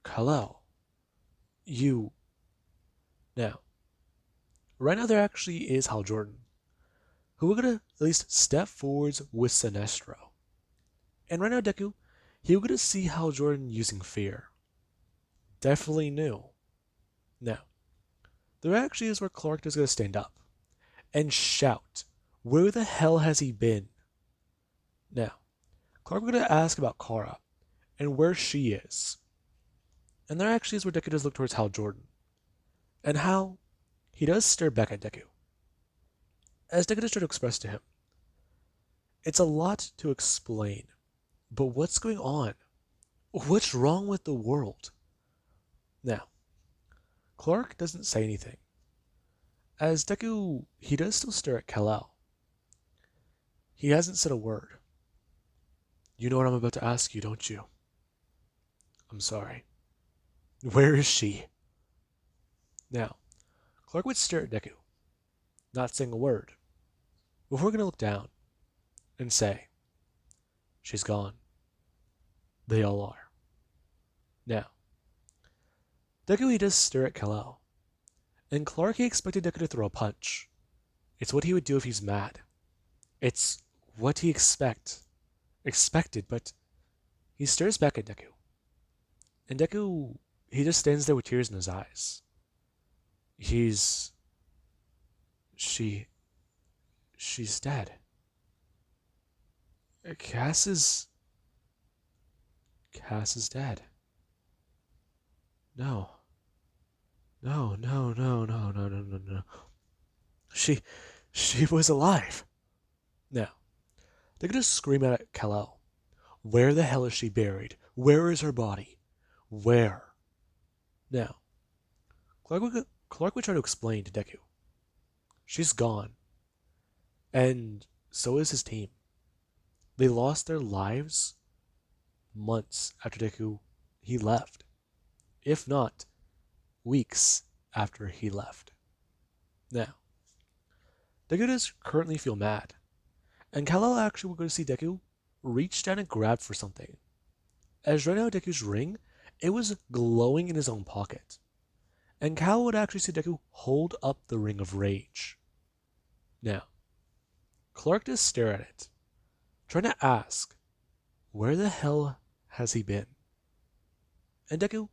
S1: Kal-El, you... Now, right now there actually is Hal Jordan, who we're going to at least step forwards with Sinestro. And right now Deku, he we're going to see Hal Jordan using fear. Definitely new. Now, there actually is where Clark is going to stand up and shout, where the hell has he been? Now, Clark we're going to ask about Kara and where she is. And there actually is where Deku does look towards Hal Jordan. And Hal, he does stare back at Deku. As Deku does try to express to him, it's a lot to explain, but what's going on? What's wrong with the world? Now, Clark doesn't say anything. As Deku, he does still stare at Kal-El. He hasn't said a word. You know what I'm about to ask you, don't you? I'm sorry. Where is she? Now, Clark would stare at Deku, not saying a word. But we're going to look down and say, she's gone. They all are. Now, Deku, he does stare at Kal-El. And Clark, he expected Deku to throw a punch. It's what he would do if he's mad. It's what he expected, but he stares back at Deku. And Deku, he just stands there with tears in his eyes. She's dead. Cass is dead. No. No, no, no, no, no, no, no, no. She was alive. Now, they're gonna scream out at Kal-El. Where the hell is she buried? Where is her body? Where? Now, Clark would try to explain to Deku. She's gone. And so is his team. They lost their lives months after Deku, he left. If not, weeks after he left. Now, Deku does currently feel mad. And Kal-El actually will go to see Deku reach down and grab for something. As right now Deku's ring, it was glowing in his own pocket. And Kal would actually see Deku hold up the Ring of Rage. Now, Clark does stare at it, trying to ask, where the hell has he been? And Deku,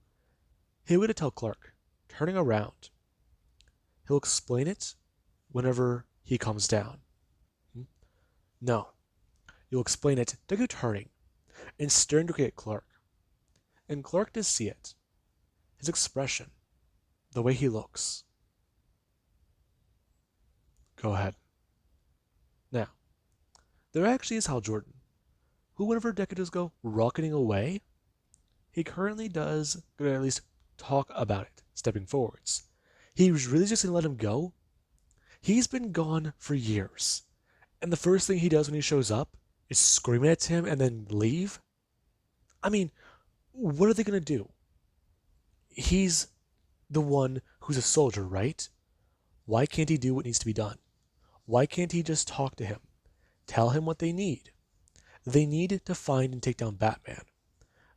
S1: he would tell Clark, turning around. He'll explain it whenever he comes down. No, you'll explain it, Deku turning and staring directly at Clark. And Clark does see it. His expression, the way he looks. Go ahead. Now, there actually is Hal Jordan, who whenever Deku does go rocketing away, he currently does at least talk about it, stepping forwards. He was really just going to let him go. He's been gone for years. And the first thing he does when he shows up is scream at him and then leave? I mean, what are they going to do? He's the one who's a soldier, right? Why can't he do what needs to be done? Why can't he just talk to him? Tell him what they need. They need to find and take down Batman.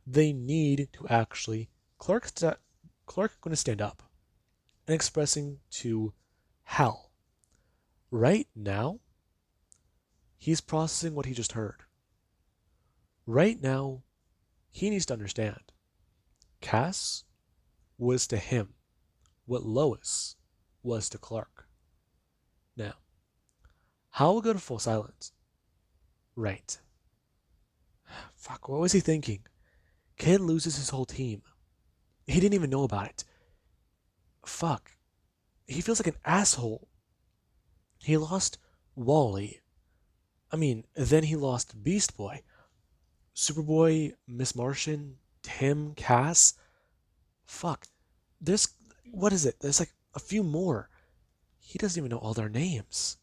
S1: They need to actually... Clark going to stand up and expressing to Hal. Right now, he's processing what he just heard. Right now, he needs to understand. Cass was to him what Lois was to Clark. Now, Hal will go to full silence. Right. Fuck, what was he thinking? Kid loses his whole team. He didn't even know about it. Fuck. He feels like an asshole. He lost Wally. Then he lost Beast Boy. Superboy, Miss Martian, Tim, Cass. Fuck. What is it? There's like a few more. He doesn't even know all their names.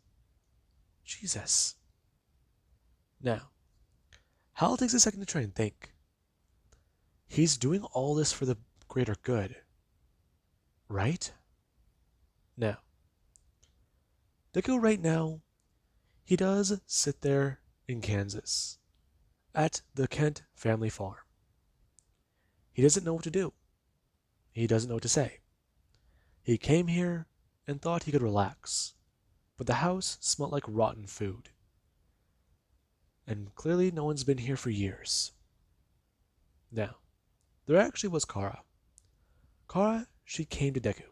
S1: Jesus. Now, Hal takes a second to try and think. He's doing all this for the greater good. Right? Now, Deku right now, he does sit there in Kansas at the Kent family farm. He doesn't know what to do. He doesn't know what to say. He came here and thought he could relax, but the house smelled like rotten food. And clearly no one's been here for years. Now, there actually was Kara. Kara, she came to Deku.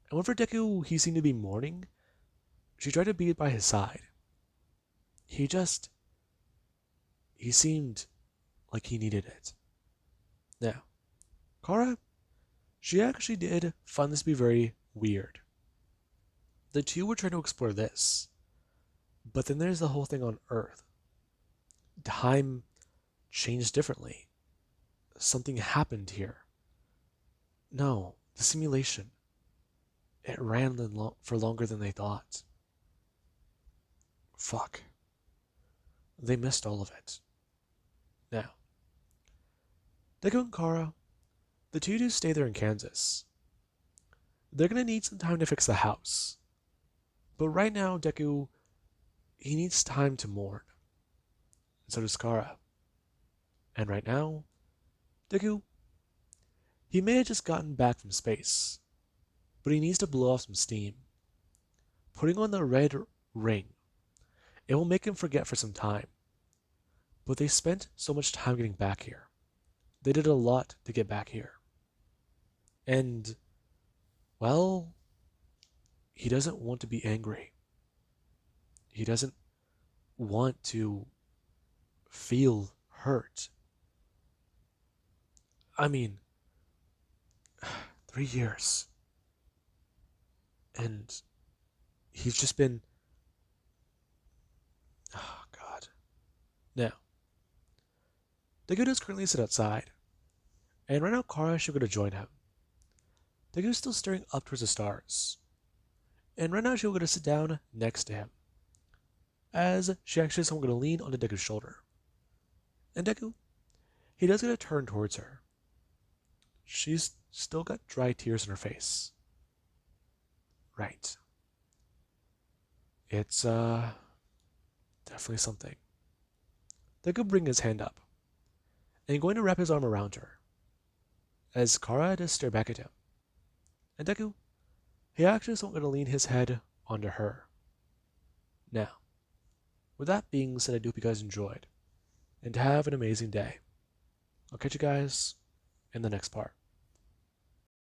S1: And whenever Deku, he seemed to be mourning, she tried to be by his side. He seemed like he needed it. Now, Kara, she actually did find this to be very weird. The two were trying to explore this, but then there's the whole thing on Earth. Time changed differently. Something happened here. No, the simulation. It ran for longer than they thought. Fuck. They missed all of it. Now, Deku and Kara, the two do stay there in Kansas. They're gonna need some time to fix the house. But right now, Deku, he needs time to mourn. And so does Kara. And right now, Deku, he may have just gotten back from space, but he needs to blow off some steam. Putting on the red ring, it will make him forget for some time. But they spent so much time getting back here. They did a lot to get back here. And, well, he doesn't want to be angry. He doesn't want to feel hurt. 3 years. And he's just been... Oh, God. Now, Deku does currently sit outside. And right now, Kara should go to join him. Deku's still staring up towards the stars. And right now, she'll go to sit down next to him. As she actually is going to lean onto Deku's shoulder. And Deku, he does get to turn towards her. She's still got dry tears in her face. Right. It's, definitely something. Deku brings his hand up, and going to wrap his arm around her, as Kara does stare back at him. And Deku, he actually is going to lean his head onto her. Now, with that being said, I do hope you guys enjoyed, and have an amazing day. I'll catch you guys in the next part.